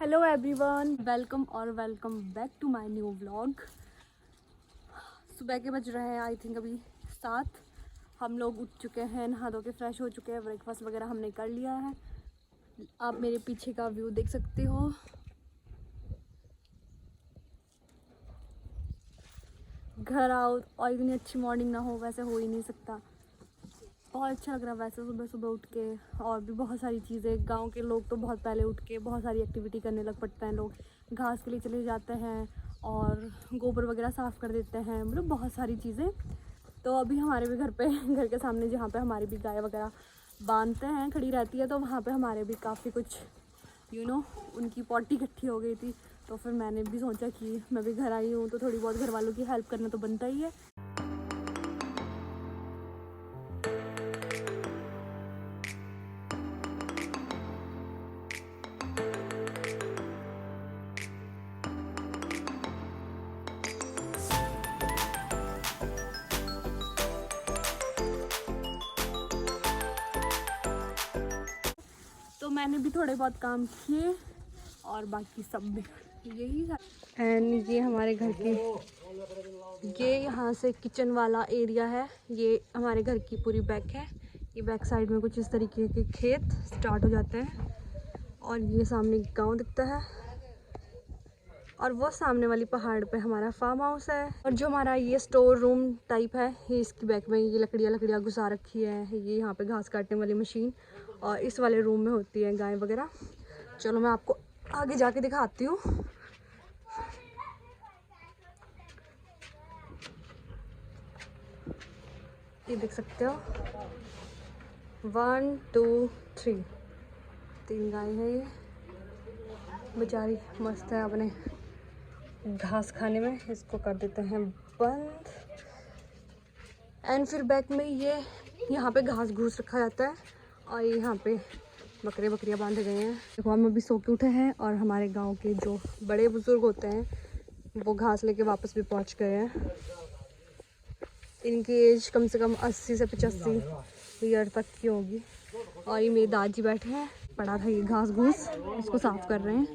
Hello everyone, welcome back to my new vlog. सुबह के बज रहे हैं आई थिंक अभी 7। हम लोग उठ चुके हैं, नहा धो के फ्रेश हो चुके हैं, ब्रेकफास्ट वगैरह हमने कर लिया है। आप मेरे पीछे का व्यू देख सकते हो। घर आओ और इतनी अच्छी मॉर्निंग ना हो, वैसे हो ही नहीं सकता। बहुत अच्छा लग रहा है वैसे सुबह सुबह उठ के। और भी बहुत सारी चीज़ें, गांव के लोग तो बहुत पहले उठ के बहुत सारी एक्टिविटी करने लग पड़ते हैं। लोग घास के लिए चले जाते हैं और गोबर वगैरह साफ़ कर देते हैं, मतलब बहुत सारी चीज़ें। तो अभी हमारे भी घर पे घर के सामने जहाँ पे हमारी भी गाय वगैरह बांधते हैं, खड़ी रहती है, तो वहाँ पे हमारे भी काफ़ी कुछ उनकी पॉटी इकट्ठी हो गई थी। तो फिर मैंने भी सोचा कि मैं भी घर आई हूँ तो थोड़ी बहुत घर वालों की हेल्प करना तो बनता ही है। तो मैंने भी थोड़े बहुत काम किए और बाकी सब भी यही था। एंड ये हमारे घर के, ये यहाँ से किचन वाला एरिया है। ये हमारे घर की पूरी बैक है। ये बैक साइड में कुछ इस तरीके के खेत स्टार्ट हो जाते हैं और ये सामने गांव दिखता है और वो सामने वाली पहाड़ पे हमारा फार्म हाउस है। और जो हमारा ये स्टोर रूम टाइप है, ये इसकी बैक में ये लकड़ियाँ घुसा रखी है। ये यहाँ पे घास काटने वाली मशीन, और इस वाले रूम में होती है गाय वगैरह। चलो मैं आपको आगे जाके दिखाती हूँ। ये देख सकते हो, 1 2 3 3 गाय है। ये बेचारी मस्त है अपने घास खाने में। इसको कर देते हैं बंद। एंड फिर बैक में ये यहाँ पे घास घूस रखा जाता है और ये यहाँ पे बकरियाँ बांधे गए हैं। देखो हम अभी सो के उठे हैं और हमारे गांव के जो बड़े बुजुर्ग होते हैं वो घास लेके वापस भी पहुंच गए हैं। इनकी एज कम से कम 80 से 85 ईयर तक की होगी। और ये मेरे दादी बैठे हैं, पड़ा था ये घास घूस, इसको साफ कर रहे हैं।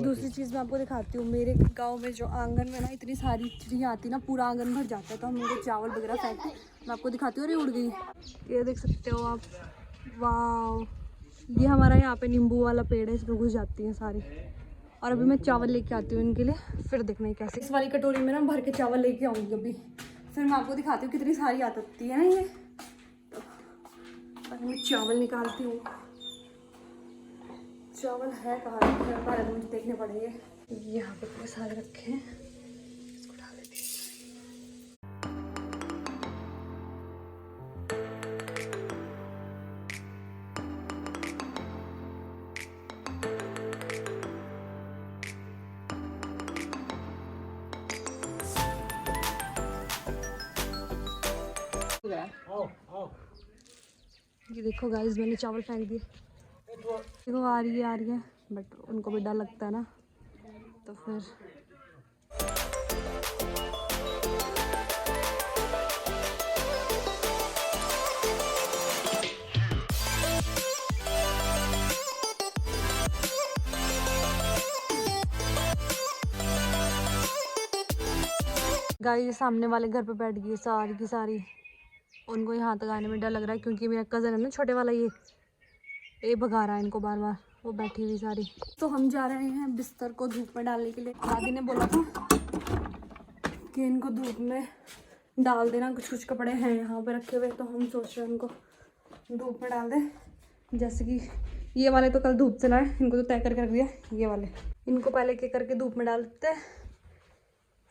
दूसरी चीज़ मैं आपको दिखाती हूँ। मेरे गांव में जो आंगन में ना इतनी सारी चिड़ियाँ आती है ना, पूरा आंगन भर जाता है। तो हम उनको चावल वगैरह फेंकते हैं। मैं आपको दिखाती हूँ। अरे उड़ गई, ये देख सकते हो आप। वाह, ये हमारा यहाँ पे नींबू वाला पेड़ है, इसमें घुस जाती हैं सारी। और अभी मैं चावल लेके आती हूँ इनके लिए, फिर देखना है कैसे। इस वाली कटोरी में ना भर के चावल लेके आऊँगी अभी, फिर मैं आपको दिखाती हूँ कितनी सारी आती है ना ये। तो मैं चावल निकालती हूँ। चावल है कहाँ, पहले तो मुझे देखने पड़ेंगे। यहाँ पे पूरे सारे रखे हैं, इसको डाल देती हूँ। ये देखो गाइस, मैंने चावल फेंक दिए। देखो आ रही है, बट उनको भी डर लगता है ना, तो फिर गाइस सामने वाले घर पे बैठ गई सारी की सारी। उनको यहाँ तक आने में डर लग रहा है क्योंकि मेरा कज़न है ना छोटे वाला, ये भगा रहा है इनको बार बार। वो बैठी हुई सारी। तो हम जा रहे हैं बिस्तर को धूप में डालने के लिए। दादी ने बोला था कि इनको धूप में डाल देना, कुछ कुछ कपड़े हैं यहाँ पे रखे हुए, तो हम सोच रहे हैं उनको धूप में डाल दें। जैसे कि ये वाले तो कल धूप से लाए, इनको तो तय करके रख दिया। ये वाले इनको पहले के करके धूप में डाल देते हैं,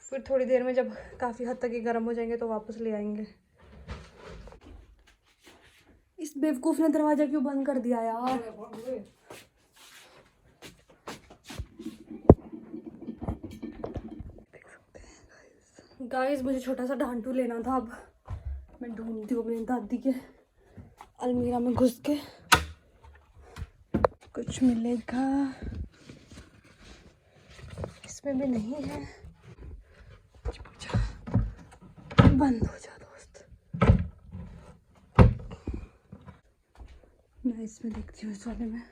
फिर थोड़ी देर में जब काफ़ी हद तक ये गर्म हो जाएंगे तो वापस ले आएंगे। इस बेवकूफ ने दरवाजा क्यों बंद कर दिया यार। गाइस मुझे छोटा सा ढांटू लेना था। अब मैं ढूंढती हूँ अपनी दादी के अलमीरा में घुस के कुछ मिलेगा। इसमें भी नहीं है। बंद हो जा दोस्त। मैं इसमें देखती हूँ, इस वाले में।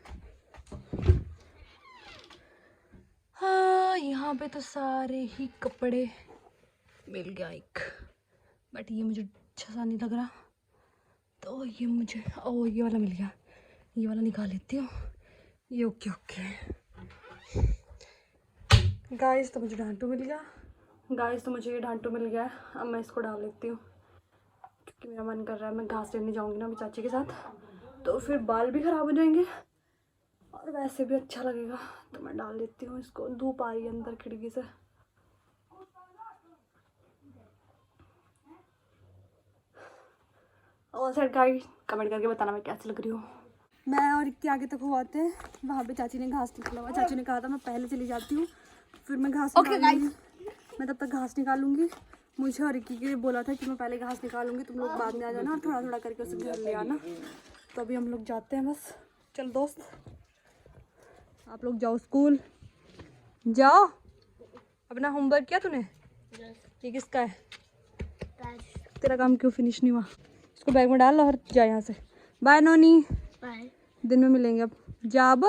हाँ यहाँ पे तो सारे ही कपड़े मिल गया एक, बट ये मुझे अच्छा सा नहीं लग रहा, तो ये मुझे ये वाला मिल गया। ये वाला निकाल लेती हूँ। ये ओके ओके। गाइस तो मुझे ढांटू मिल गया। गाइस तो मुझे ये ढांटू मिल गया। अब मैं इसको डाल लेती हूँ क्योंकि मेरा मन कर रहा है। मैं घास लेने जाऊँगी ना अभी चाची के साथ, तो फिर बाल भी ख़राब हो जाएंगे और वैसे भी अच्छा लगेगा, तो मैं डाल लेती हूँ इसको। धूप आ रही है अंदर खिड़की से। और सर गाइस कमेंट करके बताना मैं कैसी लग रही हूँ। मैं और इतने आगे तक हुआ थे, वहाँ पे चाची ने घास निकला हुआ। चाची ने कहा था मैं पहले चली जाती हूँ, फिर मैं घास निकालूंगी। मैं तब तक घास निकालूंगी। मुझे और इक्की के बोला था कि मैं पहले घास निकालूंगी, तुम लोग बाद में आ जाना और थोड़ा थोड़ा करके उसे घर ले आना। तो अभी हम लोग जाते हैं बस। चल दोस्त आप लोग जाओ स्कूल, जाओ। अपना होमवर्क किया तूने? ये किसका है? तेरा काम क्यों फिनिश नहीं हुआ? इसको बैग में डाल और जा यहाँ से। बाय नोनी। बाय। दिन में मिलेंगे अब। जा अब।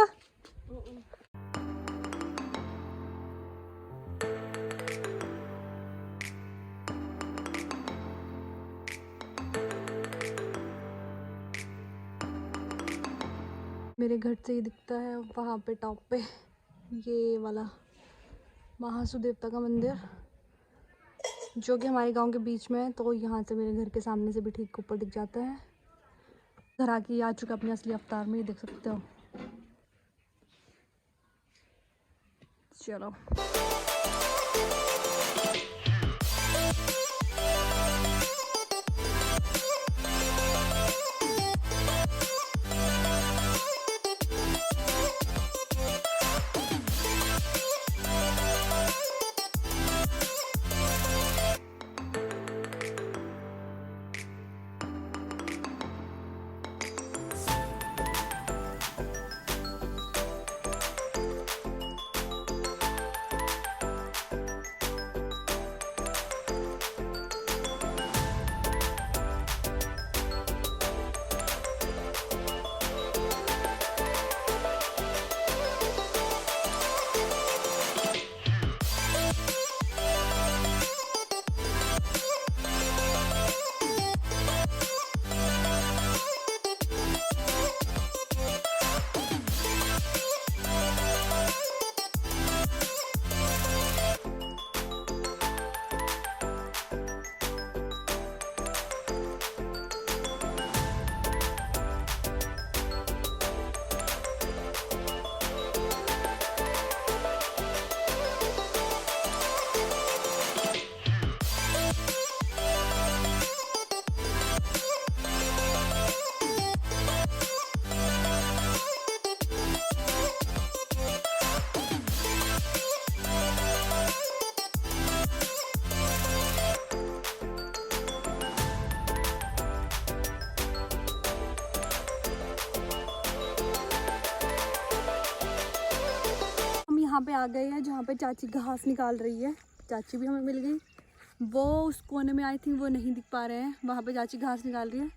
मेरे घर से ही दिखता है वहाँ पे टॉप पे ये वाला महासू देवता का मंदिर, जो कि हमारे गांव के बीच में है। तो यहाँ से मेरे घर के सामने से भी ठीक ऊपर दिख जाता है। घर आके आ चुका अपने असली अवतार में, ही देख सकते हो। चलो यहाँ पे आ गए हैं जहाँ पे चाची घास निकाल रही है। चाची भी हमें मिल गई। वो उस कोने में आई थी, वो नहीं दिख पा रहे हैं। वहाँ पे चाची घास निकाल रही है।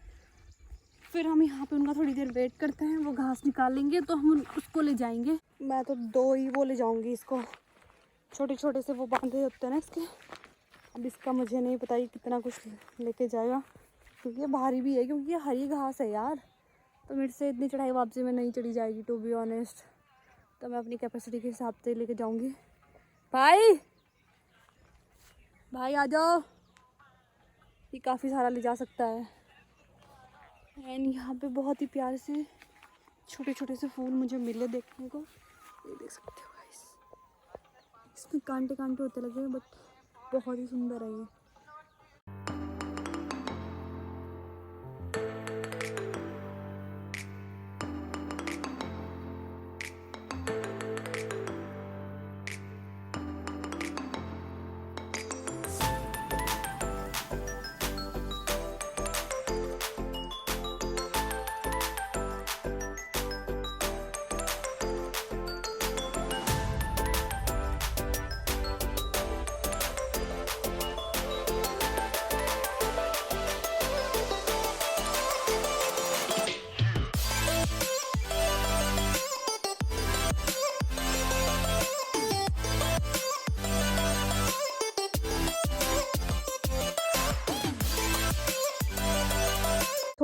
फिर हम यहाँ पे उनका थोड़ी देर वेट करते हैं। वो घास निकाल लेंगे तो हम उसको ले जाएंगे। मैं तो 2 ही वो ले जाऊँगी इसको, छोटे छोटे से वो बांधे होते हैं ना इसके। अब इसका मुझे नहीं पता ये कितना कुछ लेके जाएगा, क्योंकि ये भारी भी है, क्योंकि ये हरी घास है यार। तो मेरे से इतनी चढ़ाई वापसी में नहीं चढ़ी जाएगी टू बी ऑनेस्ट। तो मैं अपनी कैपेसिटी के हिसाब से लेके जाऊंगी। भाई भाई आ जाओ, ये काफ़ी सारा ले जा सकता है। एंड यहाँ पे बहुत ही प्यारे से छोटे छोटे से फूल मुझे मिले देखने को। ये देख सकते हो गाइस, इसमें कांटे कांटे होते लगे हैं, बट बहुत ही सुंदर है ये।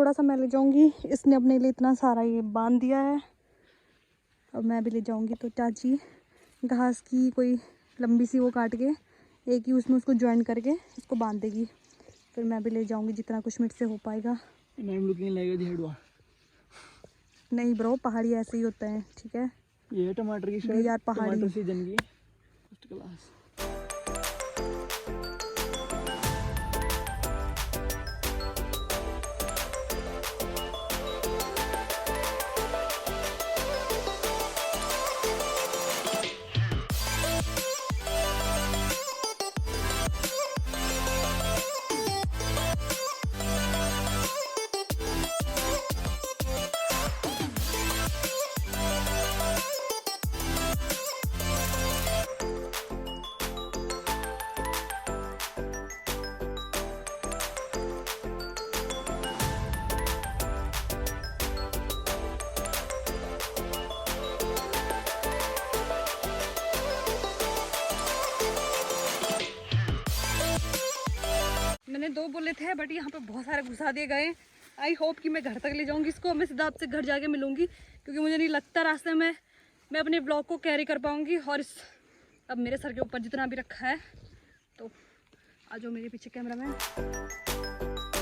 थोड़ा सा मैं ले जाऊंगी। इसने अपने लिए इतना सारा ये बांध दिया है, अब मैं भी ले जाऊंगी। तो चाची घास की कोई लंबी सी वो काट के एक ही उसमें उसको ज्वाइन करके इसको बांध देगी, फिर मैं भी ले जाऊंगी जितना कुछ मुझसे हो पाएगा। नहीं ब्रो, पहाड़ी ऐसे ही होता है, ठीक है। ये टमाटर की ये यार पहाड़ी टमाटर सीजन की फर्स्ट क्लास। मैंने 2 बोले थे बट यहाँ पे बहुत सारे घुसा दिए गए। आई होप कि मैं घर तक ले जाऊंगी इसको। मैं सीधा आपसे घर जाके मिलूंगी, क्योंकि मुझे नहीं लगता रास्ते में मैं अपने ब्लॉग को कैरी कर पाऊंगी। और इस अब मेरे सर के ऊपर जितना भी रखा है, तो आ जाओ मेरे पीछे कैमरा मैन।